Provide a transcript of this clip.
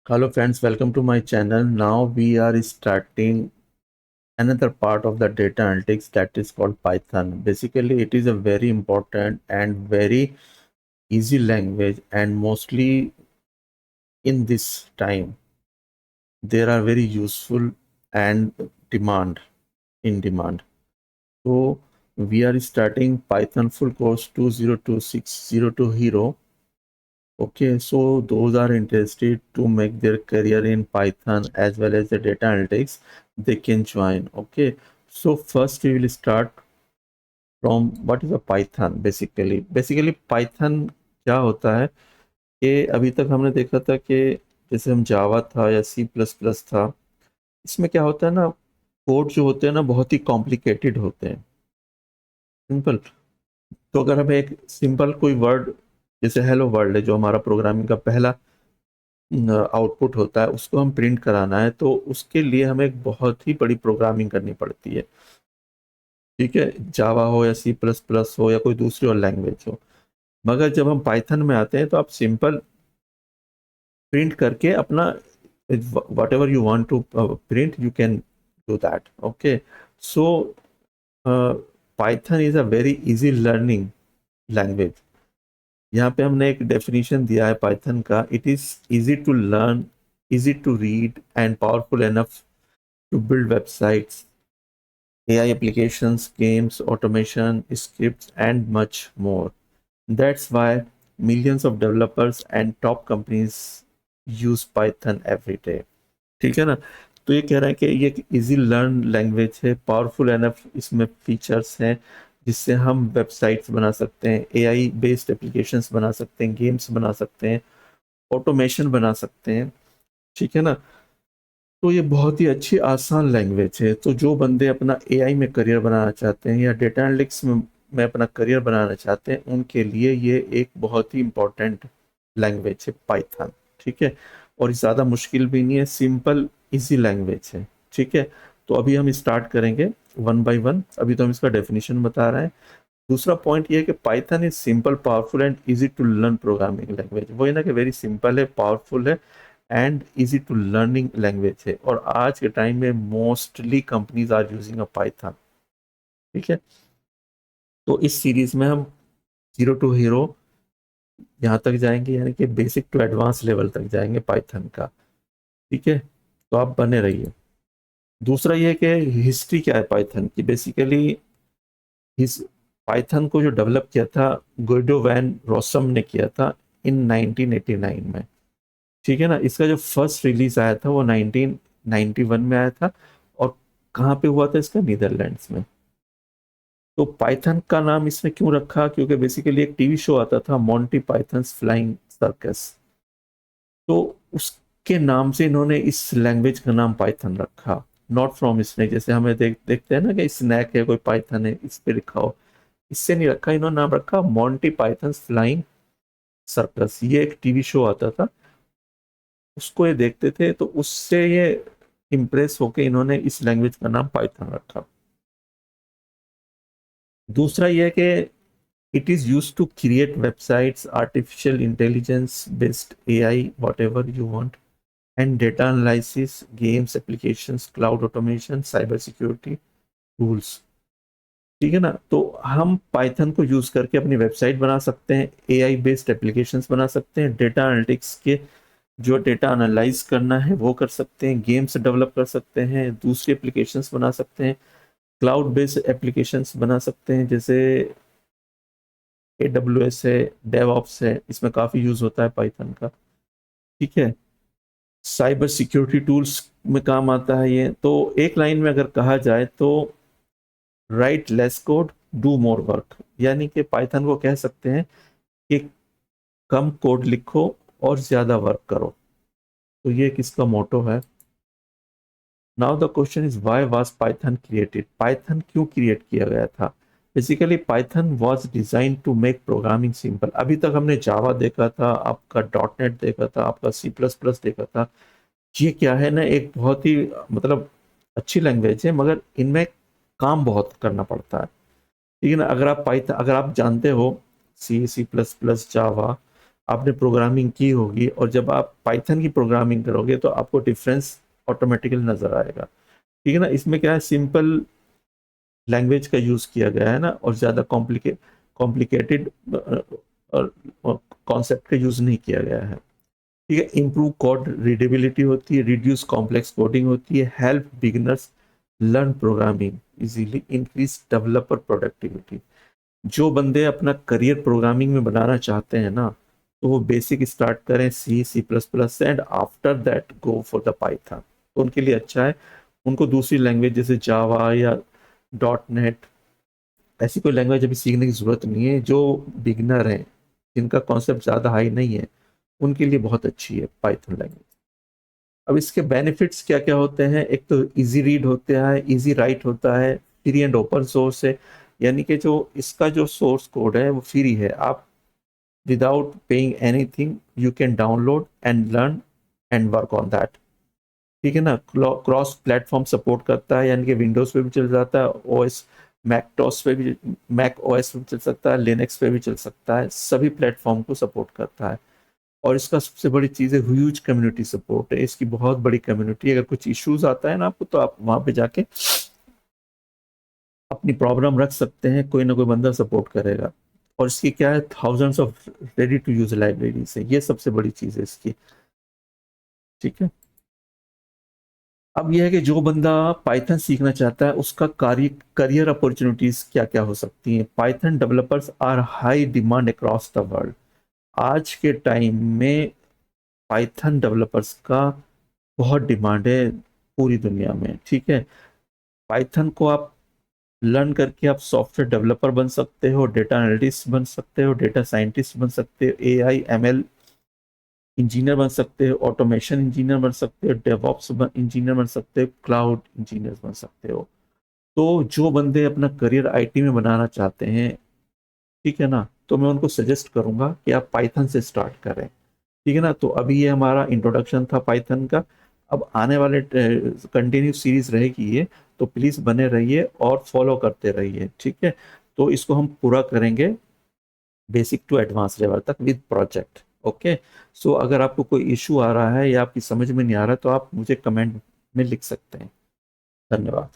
Hello friends, welcome to my channel. Now we are starting another part of the data analytics that is called Python. Basically, it is a very important and very easy language, and mostly in this time they are very useful and demand in demand. So we are starting Python full course 202602 Hero. Okay, so those are interested to make their career in Python as well as the data analytics, they can join. Okay, so first we will start from what is a Python basically. Basically Python क्या होता है कि अभी तक हमने देखा था कि जैसे हम जावा था या सी प्लस प्लस था, इसमें क्या होता है ना, कोड जो होते हैं ना बहुत ही कॉम्प्लिकेटेड होते हैं। सिंपल, तो अगर हमें एक सिंपल कोई वर्ड जैसे हेलो वर्ल्ड है जो हमारा प्रोग्रामिंग का पहला आउटपुट होता है, उसको हम प्रिंट कराना है तो उसके लिए हमें एक बहुत ही बड़ी प्रोग्रामिंग करनी पड़ती है। ठीक है, जावा हो या सी प्लस प्लस हो या कोई दूसरी और लैंग्वेज हो। मगर जब हम पाइथन में आते हैं तो आप सिंपल प्रिंट करके अपना whatever you want to print you can do that. Okay, so Python is a very easy learning language. यहाँ पे हमने एक डेफिनेशन दिया है पाइथन का, it is easy to learn, easy to read and powerful enough to build websites, AI applications, games, automation, scripts, and much more. That's why millions of developers and top companies use Python every day. ठीक है ना। तो ये कह रहा है कि ये एक इजी लर्न लैंग्वेज है, पावरफुल एनफ इसमें फीचर्स हैं जिससे हम वेबसाइट्स बना सकते हैं, एआई बेस्ड एप्लीकेशंस बना सकते हैं, गेम्स बना सकते हैं, ऑटोमेशन बना सकते हैं। ठीक है ना। तो ये बहुत ही अच्छी आसान लैंग्वेज है। तो जो बंदे अपना एआई में करियर बनाना चाहते हैं या डेटा एनालिटिक्स में अपना करियर बनाना चाहते हैं, उनके लिए ये एक बहुत ही इम्पोर्टेंट लैंग्वेज है पाइथन। ठीक है, और ये ज़्यादा मुश्किल भी नहीं है, सिंपल इजी लैंग्वेज है। ठीक है, तो अभी हम स्टार्ट करेंगे वन बाय वन। अभी तो हम इसका डेफिनेशन बता रहे हैं। दूसरा पॉइंट ये है कि Python is simple, powerful and easy to learn programming language. वो है ना कि वेरी सिंपल है, पावरफुल है and easy to learning language है, और आज के टाइम में mostly companies are using a Python. ठीक है, तो इस सीरीज में हम जीरो टू हीरो यहाँ तक जाएंगे, यानी कि बेसिक टू एडवांस लेवल तक जाएंगे पाइथन का। ठीक है, तो आप बने रहिए। दूसरा ये है कि हिस्ट्री क्या है पाइथन की। बेसिकली इस पाइथन को जो डेवलप किया था, गुइडो वैन रोसम ने किया था इन 1989 में। ठीक है ना। इसका जो फर्स्ट रिलीज आया था वो 1991 में आया था, और कहाँ पे हुआ था इसका, नीदरलैंड्स में। तो पाइथन का नाम इसने क्यों रखा, क्योंकि बेसिकली एक टीवी शो आता था मॉन्टी पाइथन्स फ्लाइंग सर्कस, तो उसके नाम से इन्होंने इस लैंग्वेज का नाम पाइथन रखा। नॉट फ्रॉम स्नैक, जैसे हमें देखते हैं ना कि स्नैक है कोई पाइथन है इस पे लिखा हो, इससे नहीं रखा। इन्होंने नाम रखा मॉन्टी पाइथन्स फ्लाइंग सर्कस। ये एक टीवी शो आता था, उसको ये देखते थे, तो उससे ये इम्प्रेस होके इन्होंने इस लैंग्वेज का नाम पाइथन रखा। दूसरा ये है कि it is use to create websites, artificial intelligence based AI, whatever you want, and data analysis, games, applications, cloud automation, cyber security tools. ठीक है ना। तो हम पाइथन को यूज करके अपनी वेबसाइट बना सकते हैं, एआई बेस्ड एप्लीकेशंस बना सकते हैं, डेटा एनालिटिक्स के जो डेटा एनालाइज करना है वो कर सकते हैं, गेम्स डेवलप कर सकते हैं, दूसरी एप्लीकेशंस बना सकते हैं, क्लाउड बेस्ड एप्लीकेशंस बना सकते हैं, जैसे AWS है, डेवऑप्स है, इसमें काफी यूज होता है पाइथन का। ठीक है, साइबर सिक्योरिटी टूल्स में काम आता है ये। तो एक लाइन में अगर कहा जाए तो right less code, do more work, यानी कि पाइथन को कह सकते हैं कि कम कोड लिखो और ज्यादा वर्क करो। तो ये किसका मोटो है। Now the question is why was Python created. Python क्यों क्रिएट किया गया था। Basically Python was design to make programming simple. अभी तक हमने जावा देखा था, आपका डॉट नेट देखा था, आपका सी प्लस प्लस देखा था। ये क्या है ना, एक बहुत ही मतलब अच्छी लैंग्वेज है, मगर इनमें काम बहुत करना पड़ता है। ठीक है ना। अगर आप पाइथन, अगर आप जानते हो सी, सी प्लस प्लस, जावा, आपने प्रोग्रामिंग की होगी, और जब आप पाइथन की प्रोग्रामिंग करोगे तो आपको डिफरेंस ऑटोमेटिकली नजर आएगा। ठीक है ना। इसमें क्या है, सिंपल लैंग्वेज का यूज किया गया है ना, और ज्यादा कॉम्प्लिकेटेड कॉन्सेप्ट का यूज नहीं किया गया है। ठीक है। इम्प्रूव कोड रीडेबिलिटी होती है, रिड्यूस कॉम्प्लेक्स कोडिंग होती है, help beginners learn programming easily, increase developer productivity. जो बंदे अपना करियर प्रोग्रामिंग में बनाना चाहते हैं ना, तो वो बेसिक स्टार्ट करें C++ से, and after that go for the Python, तो उनके लिए अच्छा है। उनको दूसरी लैंग्वेज जैसे जावा या .NET, ऐसी कोई लैंग्वेज अभी सीखने की जरूरत नहीं है। जो बिगनर हैं, जिनका कॉन्सेप्ट ज़्यादा हाई नहीं है, उनके लिए बहुत अच्छी है पाइथन लैंग्वेज। अब इसके बेनिफिट्स क्या क्या होते हैं, एक तो इजी रीड होता है, इजी राइट होता है, फ्री एंड ओपन सोर्स है, यानी कि जो इसका जो सोर्स कोड है वो फ्री है। आप without paying anything you can download and learn and work on that. ठीक है ना। क्रॉस प्लेटफॉर्म सपोर्ट करता है, यानी कि विंडोज पे भी चल जाता है, ओएस मैकटॉस पे भी, मैक ओएस पे भी चल सकता है, लिनक्स पे भी चल सकता है, सभी प्लेटफॉर्म को सपोर्ट करता है। और इसका सबसे बड़ी चीज़ है ह्यूज कम्युनिटी सपोर्ट है, इसकी बहुत बड़ी कम्युनिटी। अगर कुछ इश्यूज आता है ना आपको, तो आप वहां पे जाके अपनी प्रॉब्लम रख सकते हैं, कोई ना कोई बंदा सपोर्ट करेगा। और इसकी क्या है, thousands of ready to use libraries है, ये सबसे बड़ी चीज़ है इसकी। ठीक है। अब यह है कि जो बंदा पाइथन सीखना चाहता है, उसका करियर अपॉर्चुनिटीज क्या क्या हो सकती हैं। Python developers are high demand across the world. आज के टाइम में पाइथन डेवलपर्स का बहुत डिमांड है पूरी दुनिया में। ठीक है। पाइथन को आप लर्न करके आप सॉफ्टवेयर डेवलपर बन सकते हो, डेटा एनालिटिस्ट बन सकते हो, डेटा साइंटिस्ट बन सकते हो, AI ML इंजीनियर बन सकते हो, ऑटोमेशन इंजीनियर बन सकते हो, डेवऑप्स इंजीनियर बन सकते हो, क्लाउड इंजीनियर बन सकते हो। तो जो बंदे अपना करियर IT में बनाना चाहते हैं, ठीक है ना, तो मैं उनको सजेस्ट करूंगा कि आप पाइथन से स्टार्ट करें। ठीक है ना। तो अभी ये हमारा इंट्रोडक्शन था पाइथन का। अब आने वाले कंटिन्यू सीरीज रहेगी ये, तो प्लीज बने रहिए और फॉलो करते रहिए। ठीक है। तो इसको हम पूरा करेंगे बेसिक टू एडवांस लेवल तक विद प्रोजेक्ट। ओके। सो अगर आपको कोई इशू आ रहा है या आपकी समझ में नहीं आ रहा है, तो आप मुझे कमेंट में लिख सकते हैं। धन्यवाद।